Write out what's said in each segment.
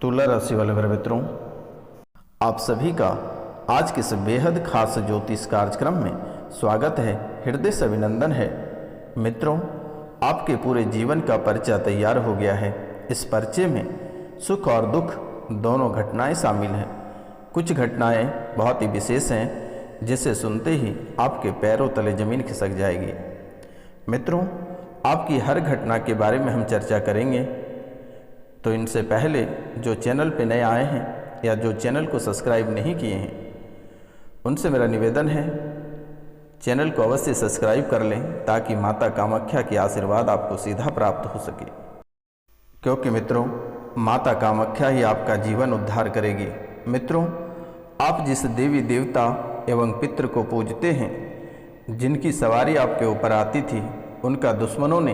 तुला राशि वाले मेरे मित्रों, आप सभी का आज के इस बेहद खास ज्योतिष कार्यक्रम में स्वागत है, हृदय से अभिनंदन है। मित्रों, आपके पूरे जीवन का पर्चा तैयार हो गया है। इस पर्चे में सुख और दुख दोनों घटनाएं शामिल हैं। कुछ घटनाएं बहुत ही विशेष हैं, जिसे सुनते ही आपके पैरों तले जमीन खिसक जाएगी। मित्रों, आपकी हर घटना के बारे में हम चर्चा करेंगे, तो इनसे पहले जो चैनल पे नए आए हैं या जो चैनल को सब्सक्राइब नहीं किए हैं, उनसे मेरा निवेदन है चैनल को अवश्य सब्सक्राइब कर लें, ताकि माता कामाख्या की आशीर्वाद आपको सीधा प्राप्त हो सके। क्योंकि मित्रों, माता कामाख्या ही आपका जीवन उद्धार करेगी। मित्रों, आप जिस देवी देवता एवं पितृ को पूजते हैं, जिनकी सवारी आपके ऊपर आती थी, उनका दुश्मनों ने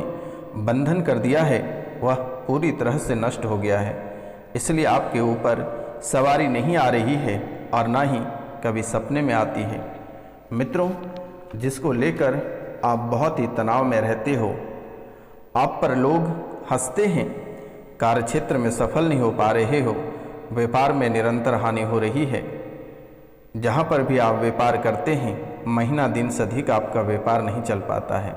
बंधन कर दिया है, वह पूरी तरह से नष्ट हो गया है। इसलिए आपके ऊपर सवारी नहीं आ रही है और ना ही कभी सपने में आती है। मित्रों, जिसको लेकर आप बहुत ही तनाव में रहते हो, आप पर लोग हंसते हैं, कार्यक्षेत्र में सफल नहीं हो पा रहे हो, व्यापार में निरंतर हानि हो रही है। जहाँ पर भी आप व्यापार करते हैं, महीना दिन से अधिक आपका व्यापार नहीं चल पाता है।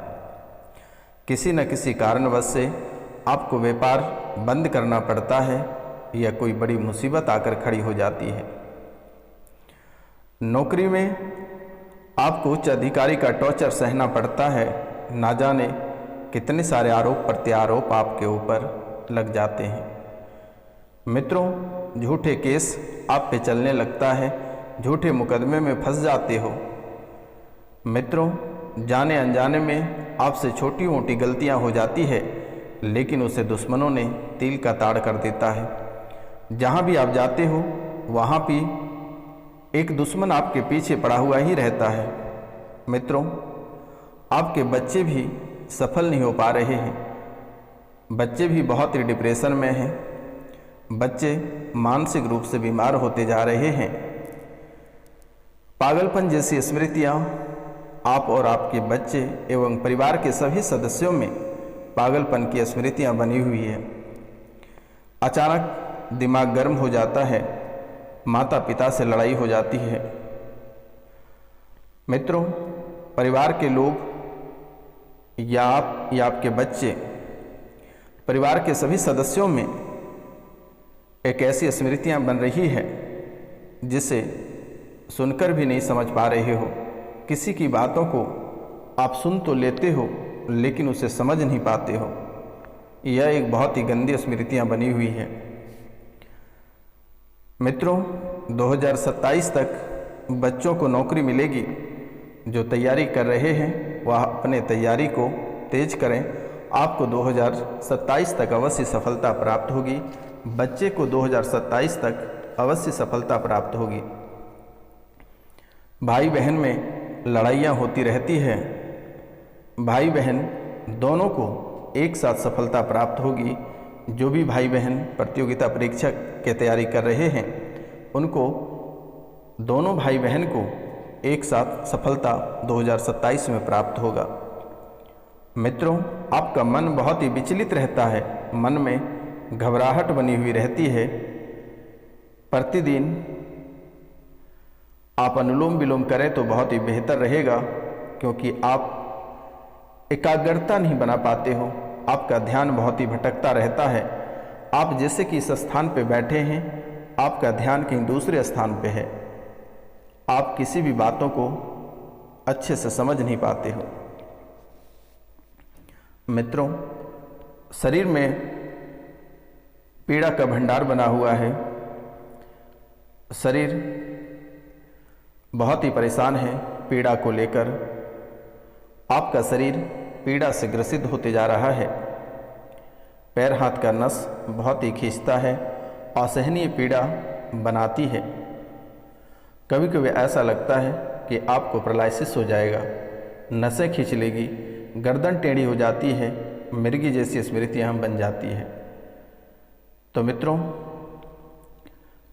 किसी न किसी कारणवश से आपको व्यापार बंद करना पड़ता है या कोई बड़ी मुसीबत आकर खड़ी हो जाती है। नौकरी में आपको उच्च अधिकारी का टॉर्चर सहना पड़ता है। ना जाने कितने सारे आरोप प्रत्यारोप आपके ऊपर लग जाते हैं। मित्रों, झूठे केस आप पे चलने लगता है, झूठे मुकदमे में फंस जाते हो। मित्रों, जाने अनजाने में आपसे छोटी मोटी गलतियां हो जाती है, लेकिन उसे दुश्मनों ने तिल का ताड़ कर देता है। जहाँ भी आप जाते हो, वहाँ भी एक दुश्मन आपके पीछे पड़ा हुआ ही रहता है। मित्रों, आपके बच्चे भी सफल नहीं हो पा रहे हैं। बच्चे भी बहुत ही डिप्रेशन में हैं। बच्चे मानसिक रूप से बीमार होते जा रहे हैं। पागलपन जैसी स्मृतियाँ आप और आपके बच्चे एवं परिवार के सभी सदस्यों में पागलपन की स्मृतियाँ बनी हुई है। अचानक दिमाग गर्म हो जाता है, माता पिता से लड़ाई हो जाती है। मित्रों, परिवार के लोग या आप या आपके बच्चे, परिवार के सभी सदस्यों में एक ऐसी स्मृतियाँ बन रही है, जिसे सुनकर भी नहीं समझ पा रहे हो। किसी की बातों को आप सुन तो लेते हो, लेकिन उसे समझ नहीं पाते हो। यह एक बहुत ही गंदी स्मृतियाँ बनी हुई है। मित्रों, 2027 तक बच्चों को नौकरी मिलेगी। जो तैयारी कर रहे हैं, वह अपने तैयारी को तेज करें। आपको 2027 तक अवश्य सफलता प्राप्त होगी। बच्चे को 2027 तक अवश्य सफलता प्राप्त होगी। भाई बहन में लड़ाइयाँ होती रहती है। भाई बहन दोनों को एक साथ सफलता प्राप्त होगी। जो भी भाई बहन प्रतियोगिता परीक्षा की तैयारी कर रहे हैं, उनको दोनों भाई बहन को एक साथ सफलता 2027 में प्राप्त होगा। मित्रों, आपका मन बहुत ही विचलित रहता है। मन में घबराहट बनी हुई रहती है। प्रतिदिन आप अनुलोम विलोम करें तो बहुत ही बेहतर रहेगा, क्योंकि आप एकाग्रता नहीं बना पाते हो। आपका ध्यान बहुत ही भटकता रहता है। आप जैसे कि इस स्थान पे बैठे हैं, आपका ध्यान कहीं दूसरे स्थान पे है। आप किसी भी बातों को अच्छे से समझ नहीं पाते हो। मित्रों, शरीर में पीड़ा का भंडार बना हुआ है। शरीर बहुत ही परेशान है पीड़ा को लेकर। आपका शरीर पीड़ा से ग्रसित होते जा रहा है। पैर हाथ का नस बहुत ही खींचता है, असहनीय पीड़ा बनाती है। कभी कभी ऐसा लगता है कि आपको पैरालिसिस हो जाएगा, नसें खींच लेगी, गर्दन टेढ़ी हो जाती है, मिर्गी जैसी स्मृतियाँ बन जाती है। तो मित्रों,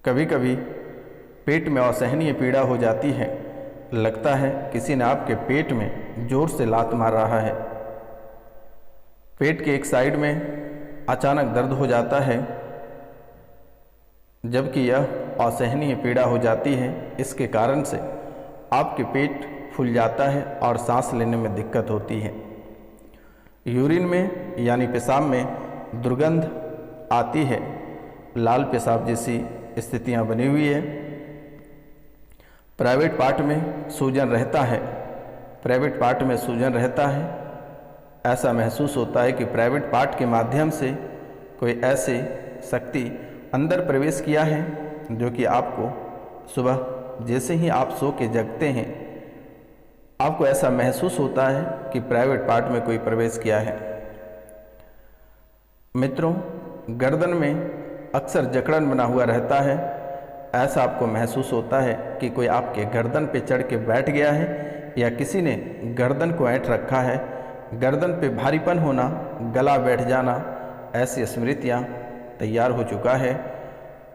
कभी कभी पेट में असहनीय पीड़ा हो जाती है। लगता है किसी ने आपके पेट में जोर से लात मार रहा है। पेट के एक साइड में अचानक दर्द हो जाता है। जबकि यह असहनीय पीड़ा हो जाती है। इसके कारण से आपके पेट फूल जाता है और सांस लेने में दिक्कत होती है। यूरिन में यानी पेशाब में दुर्गंध आती है, लाल पेशाब जैसी स्थितियां बनी हुई है। प्राइवेट पार्ट में सूजन रहता है, प्राइवेट पार्ट में सूजन रहता है। ऐसा महसूस होता है कि प्राइवेट पार्ट के माध्यम से कोई ऐसी शक्ति अंदर प्रवेश किया है जो कि आपको सुबह जैसे ही आप सो के जगते हैं आपको ऐसा महसूस होता है कि प्राइवेट पार्ट में कोई प्रवेश किया है। मित्रों, गर्दन में अक्सर जकड़न बना हुआ रहता है। ऐसा आपको महसूस होता है कि कोई आपके गर्दन पे चढ़ के बैठ गया है या किसी ने गर्दन को ऐंठ रखा है। गर्दन पे भारीपन होना, गला बैठ जाना, ऐसी स्मृतियाँ तैयार हो चुका है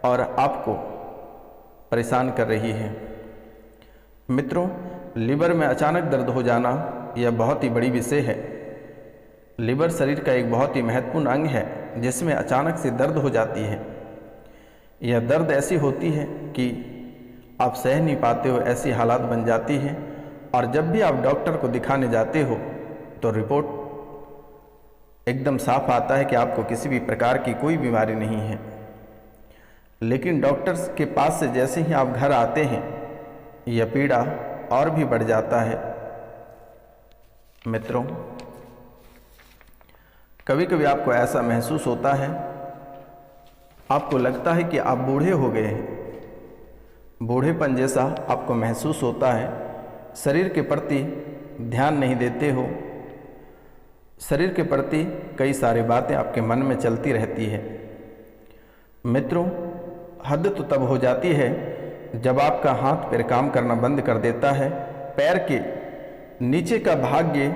और आपको परेशान कर रही है। मित्रों, लीवर में अचानक दर्द हो जाना यह बहुत ही बड़ी विषय है। लीवर शरीर का एक बहुत ही महत्वपूर्ण अंग है जिसमें अचानक से दर्द हो जाती है। यह दर्द ऐसी होती है कि आप सह नहीं पाते हो, ऐसी हालात बन जाती है। और जब भी आप डॉक्टर को दिखाने जाते हो तो रिपोर्ट एकदम साफ आता है कि आपको किसी भी प्रकार की कोई बीमारी नहीं है। लेकिन डॉक्टर्स के पास से जैसे ही आप घर आते हैं यह पीड़ा और भी बढ़ जाता है। मित्रों, कभी कभी आपको ऐसा महसूस होता है, आपको लगता है कि आप बूढ़े हो गए हैं, बूढ़ेपन जैसा आपको महसूस होता है। शरीर के प्रति ध्यान नहीं देते हो, शरीर के प्रति कई सारी बातें आपके मन में चलती रहती है। मित्रों, हद तो तब हो जाती है जब आपका हाथ पैर काम करना बंद कर देता है। पैर के नीचे का भाग्य,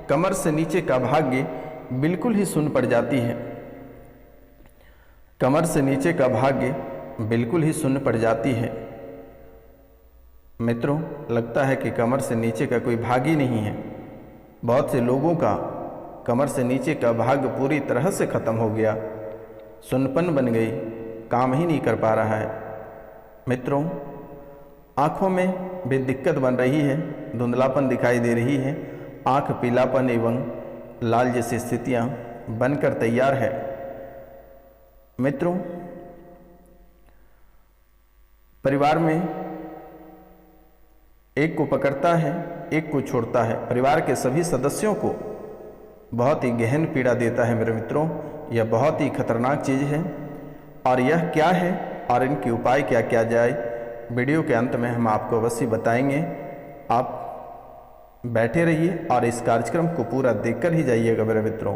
कमर से नीचे का भाग्य बिल्कुल ही सुन्न पड़ जाती है। कमर से नीचे का भाग्य बिल्कुल ही सुन्न पड़ जाती है। मित्रों, लगता है कि कमर से नीचे का कोई भाग ही नहीं है। बहुत से लोगों का कमर से नीचे का भाग पूरी तरह से खत्म हो गया, सुन्नपन बन गई, काम ही नहीं कर पा रहा है। मित्रों, आँखों में भी दिक्कत बन रही है, धुंधलापन दिखाई दे रही है, आँख पीलापन एवं लाल जैसी स्थितियाँ बनकर तैयार है। मित्रों, परिवार में एक को पकड़ता है, एक को छोड़ता है। परिवार के सभी सदस्यों को बहुत ही गहन पीड़ा देता है। मेरे मित्रों, यह बहुत ही खतरनाक चीज़ है। और यह क्या है और इनके उपाय क्या किया जाए, वीडियो के अंत में हम आपको अवश्य बताएंगे। आप बैठे रहिए और इस कार्यक्रम को पूरा देखकर ही जाइएगा मेरे मित्रों।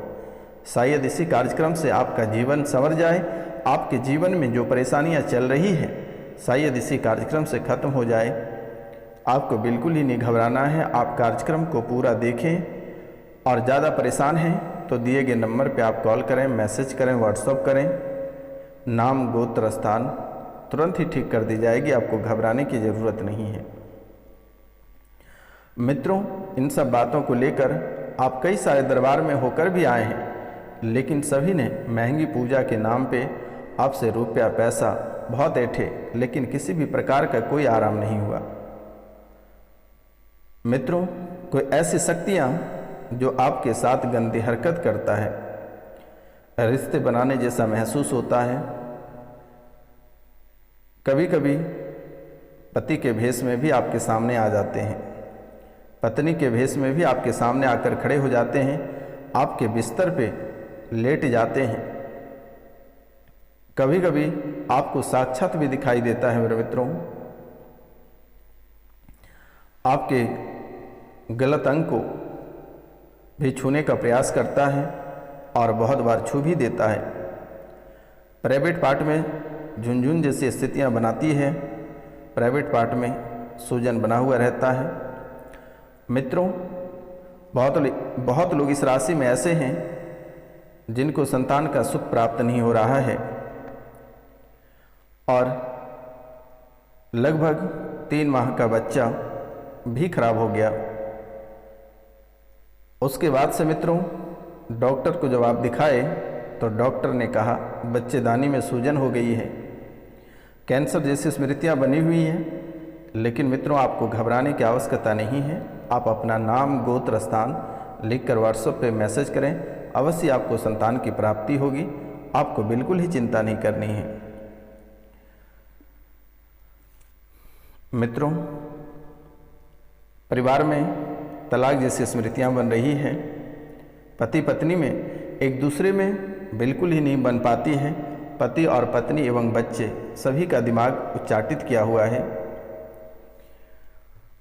शायद इसी कार्यक्रम से आपका जीवन संवर जाए, आपके जीवन में जो परेशानियां चल रही है शायद इसी कार्यक्रम से खत्म हो जाए। आपको बिल्कुल ही नहीं घबराना है, आप कार्यक्रम को पूरा देखें। और ज़्यादा परेशान हैं तो दिए गए नंबर पे आप कॉल करें, मैसेज करें, व्हाट्सअप करें। नाम, गोत्र, स्थान तुरंत ही ठीक कर दी जाएगी, आपको घबराने की ज़रूरत नहीं है। मित्रों, इन सब बातों को लेकर आप कई सारे दरबार में होकर भी आए हैं, लेकिन सभी ने महंगी पूजा के नाम पे आपसे रुपया पैसा बहुत ऐंठे, लेकिन किसी भी प्रकार का कोई आराम नहीं हुआ। मित्रों, कोई ऐसी शक्तियाँ जो आपके साथ गंदी हरकत करता है, रिश्ते बनाने जैसा महसूस होता है। कभी कभी पति के भेष में भी आपके सामने आ जाते हैं, पत्नी के भेष में भी आपके सामने आकर खड़े हो जाते हैं, आपके बिस्तर पे लेट जाते हैं। कभी कभी आपको साक्षात भी दिखाई देता है मेरे मित्रों। आपके गलत अंग को भी छूने का प्रयास करता है और बहुत बार छू भी देता है। प्राइवेट पार्ट में झुनझुन जैसी स्थितियां बनाती है, प्राइवेट पार्ट में सूजन बना हुआ रहता है। मित्रों, बहुत लोग इस राशि में ऐसे हैं जिनको संतान का सुख प्राप्त नहीं हो रहा है और लगभग 3 माह का बच्चा भी खराब हो गया। उसके बाद से मित्रों, डॉक्टर को जब आप दिखाए तो डॉक्टर ने कहा बच्चेदानी में सूजन हो गई है। कैंसर जैसी स्मृतियाँ बनी हुई हैं। लेकिन मित्रों, आपको घबराने की आवश्यकता नहीं है। आप अपना नाम, गोत्र, स्थान लिखकर व्हाट्सएप पे मैसेज करें, अवश्य आपको संतान की प्राप्ति होगी। आपको बिल्कुल ही चिंता नहीं करनी है। मित्रों, परिवार में तलाक जैसी स्मृतियां बन रही हैं। पति पत्नी में एक दूसरे में बिल्कुल ही नहीं बन पाती है। पति और पत्नी एवं बच्चे सभी का दिमाग उच्चाटित किया हुआ है।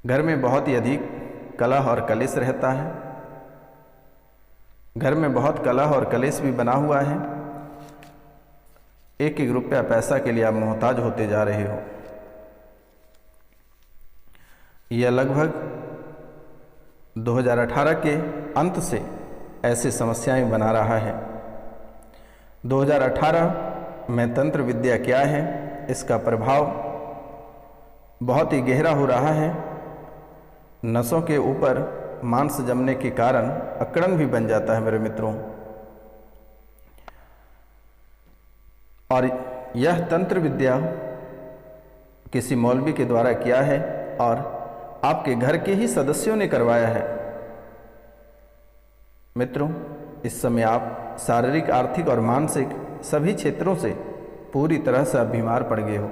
घर में बहुत ही अधिक कलह और कलेश रहता है। घर में बहुत कलह और कलेश भी बना हुआ है। एक एक रुपया पैसा के लिए आप मोहताज होते जा रहे हो। यह लगभग 2018 के अंत से ऐसी समस्याएं बना रहा है। 2018 में तंत्र विद्या क्या है, इसका प्रभाव बहुत ही गहरा हो रहा है। नसों के ऊपर मांस जमने के कारण अकड़न भी बन जाता है मेरे मित्रों। और यह तंत्र विद्या किसी मौलवी के द्वारा किया है और आपके घर के ही सदस्यों ने करवाया है। मित्रों, इस समय आप शारीरिक, आर्थिक और मानसिक सभी क्षेत्रों से पूरी तरह से बीमार पड़ गए हो।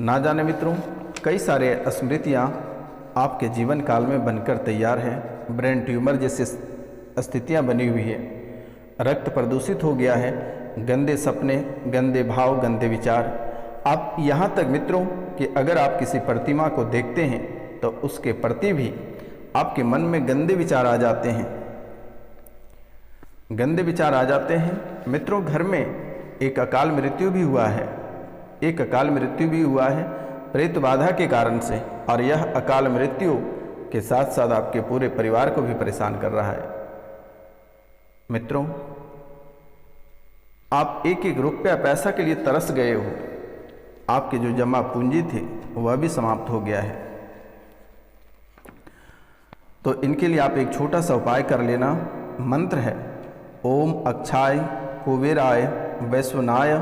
ना जाने मित्रों, कई सारे स्मृतियाँ आपके जीवन काल में बनकर तैयार हैं। ब्रेन ट्यूमर जैसी स्थितियाँ बनी हुई है। रक्त प्रदूषित हो गया है। गंदे सपने, गंदे भाव, गंदे विचार। आप यहाँ तक मित्रों कि अगर आप किसी प्रतिमा को देखते हैं तो उसके प्रति भी आपके मन में गंदे विचार आ जाते हैं। गंदे विचार आ जाते हैं। मित्रों, घर में एक अकाल मृत्यु भी हुआ है। एक अकाल मृत्यु भी हुआ है प्रेत बाधा के कारण से। और यह अकाल मृत्यु के साथ साथ आपके पूरे परिवार को भी परेशान कर रहा है। मित्रों, आप एक एक रुपया पैसा के लिए तरस गए हो। आपके जो जमा पूंजी थी वह भी समाप्त हो गया है। तो इनके लिए आप एक छोटा सा उपाय कर लेना। मंत्र है ओम अक्षाय कुबेराय वैश्वनाय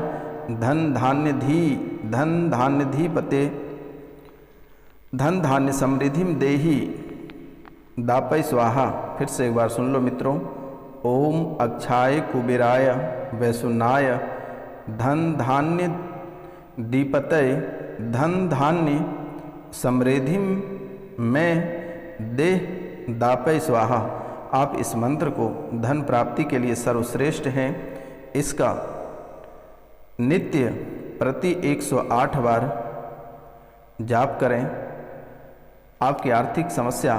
धन धान्य धीपते धन धान्य समृद्धिम देहि दापय स्वाहा। फिर से एक बार सुन लो मित्रों। ओम अक्षाय कुबेराय वैश्वनाय धन धान्य दीपतय धन धान्य समृद्धि में देह दापय स्वाहा। आप इस मंत्र को धन प्राप्ति के लिए सर्वश्रेष्ठ हैं। इसका नित्य प्रति 108 बार जाप करें। आपकी आर्थिक समस्या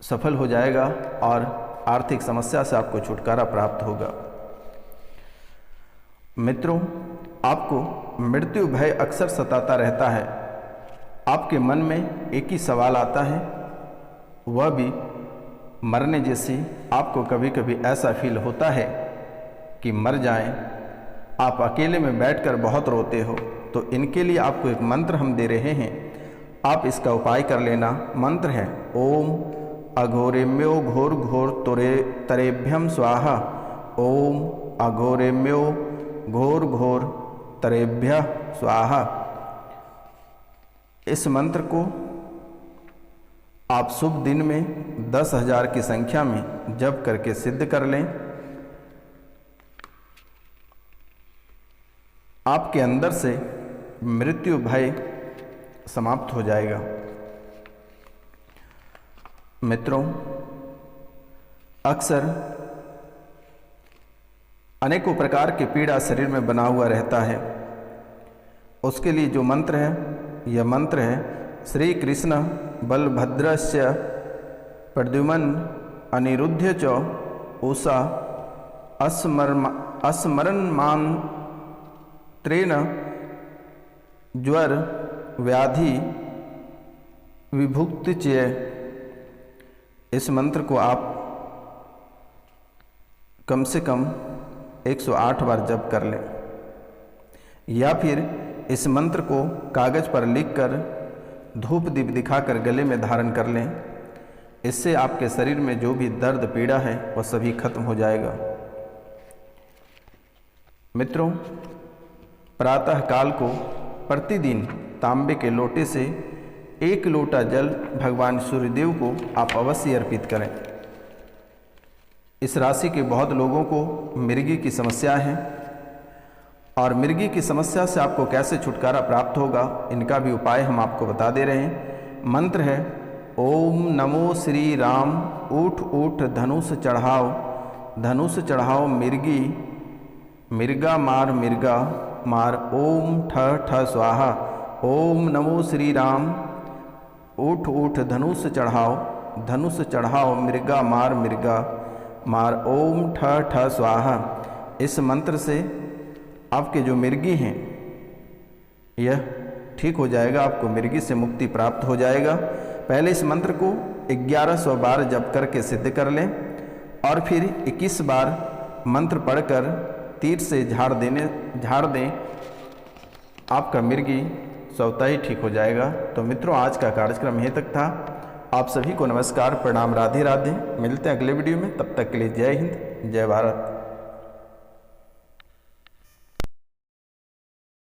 सफल हो जाएगा और आर्थिक समस्या से आपको छुटकारा प्राप्त होगा। मित्रों, आपको मृत्यु भय अक्सर सताता रहता है। आपके मन में एक ही सवाल आता है, वह भी मरने जैसी। आपको कभी कभी ऐसा फील होता है कि मर जाएं। आप अकेले में बैठकर बहुत रोते हो। तो इनके लिए आपको एक मंत्र हम दे रहे हैं, आप इसका उपाय कर लेना। मंत्र है ओम अघोरेम्यो घोर घोर तरेभ्यम स्वाहा। ओम अघोरेम्यो घोर घोर तरेभ्य स्वाहा। इस मंत्र को आप शुभ दिन में 10,000 की संख्या में जप करके सिद्ध कर लें। आपके अंदर से मृत्यु भय समाप्त हो जाएगा। मित्रों, अक्सर अनेकों प्रकार की पीड़ा शरीर में बना हुआ रहता है। उसके लिए जो मंत्र है, यह मंत्र है श्री कृष्ण बलभद्रस्य प्रद्युमन अनिरुद्ध च उषा अस्मरण मान त्रेण ज्वर व्याधि विभुक्ति चय। इस मंत्र को आप कम से कम 108 बार जप कर लें, या फिर इस मंत्र को कागज पर लिखकर धूप दीप दिखाकर गले में धारण कर लें। इससे आपके शरीर में जो भी दर्द पीड़ा है वह सभी खत्म हो जाएगा। मित्रों, प्रातः काल को प्रतिदिन तांबे के लोटे से 1 लोटा जल भगवान सूर्यदेव को आप अवश्य अर्पित करें। इस राशि के बहुत लोगों को मिर्गी की समस्या है और मिर्गी की समस्या से आपको कैसे छुटकारा प्राप्त होगा, इनका भी उपाय हम आपको बता दे रहे हैं। मंत्र है ओम नमो श्री राम, ऊठ ऊठ धनुष चढ़ाओ, धनुष चढ़ाओ मिर्गी, मिर्गा मार मिर्गा मार, ओम ठ ठ स्वाहा। ओम नमो श्री राम, ऊठ ऊठ धनुष चढ़ाओ, धनुष चढ़ाओ मिर्गा मार मिर्गा मार, ओम ठ ठ स्वाहा। इस मंत्र से आपके जो मिर्गी हैं यह ठीक हो जाएगा, आपको मिर्गी से मुक्ति प्राप्त हो जाएगा। पहले इस मंत्र को 1100 बार जप करके सिद्ध कर लें और फिर 21 बार मंत्र पढ़कर तीर से झाड़ दें, आपका मिर्गी स्वतः ही ठीक हो जाएगा। तो मित्रों, आज का कार्यक्रम यहीं तक था। आप सभी को नमस्कार, प्रणाम, राधे राधे। मिलते हैं अगले वीडियो में, तब तक के लिए जय हिंद, जय भारत।